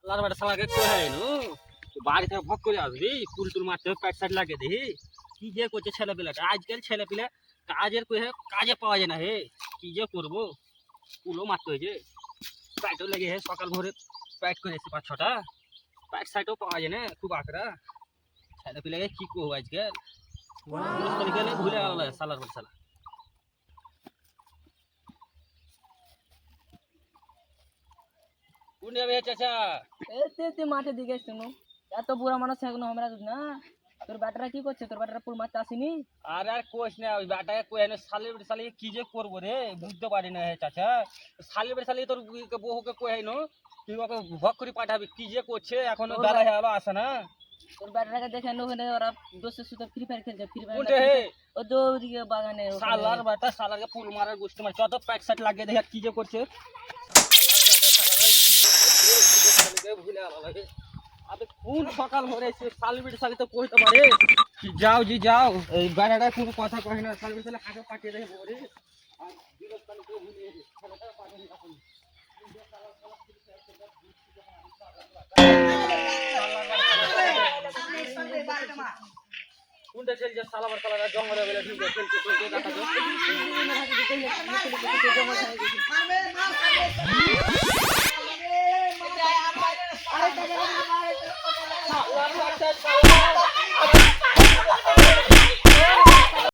লার বাটা শালাকে কই নো বাড়ি থেকে ভক করে আসবি কুল টুল মারতে হবে প্যাট সাইড লাগিয়ে দেখি কি যে করছে ছেলে পিলাটা আজকাল ছেলে পিলা কাজের কই কাজে পাওয়া যায় না হে কি যে করবো কুলও মারতে হয়েছে প্যাটও লেগে হে সকাল ভোরে প্যাট করে এসে 5-6টা প্যাট সাইডও পাওয়া যায় না খুব আকড়া ছেলে পিলাকে কি করবো আজকাল গেলে ভুলে গেল সালার বল সালা কোন যাবে চাচা এতে মাঠের দিকে শুনো এত বুড়া মানুষ এখনো আমরা না তোর ব্যাটারা কি করছে তোর ব্যাটারা পুল মারতে আসেনি আর কোচ না ওই ব্যাটাকে কই এনে সালে কি যে করবো রে বুঝতে পারি না হে চাচা সালে তোর বহুকে কই নো তুই ওকে ভক করে পাঠাবি কি যে করছে এখনো বেলা হয়ে গেলো আসে না তোর ব্যাটারাকে দেখে ওখানে ওরা দোষের সুতো ফ্রি ফায়ার খেলছে ফ্রি কোনটা হে ফায়ার ও তো ওদিকে বাগানে সালার ব্যাটা সালারকে পুল মারার গোষ্ঠী মার যত প্যাক সেট লাগিয়ে দেখে কি যে করছে ভুলে গেল লাগে আবে কোন সকাল ভরে সালি তো কইতে পারে যাও জি যাও এই গাড়াটা কোনো কথা কই না সালি সালে হাতে পাঠিয়ে দেয় বলে আর বিরোধ কালে কেউ ভুলে গেছে ছেলেটা পাঠিয়ে এখন কোনটা খেলছে সালাবার সালারা জঙ্গলে বেলে ঢুকে খেলছে দেখা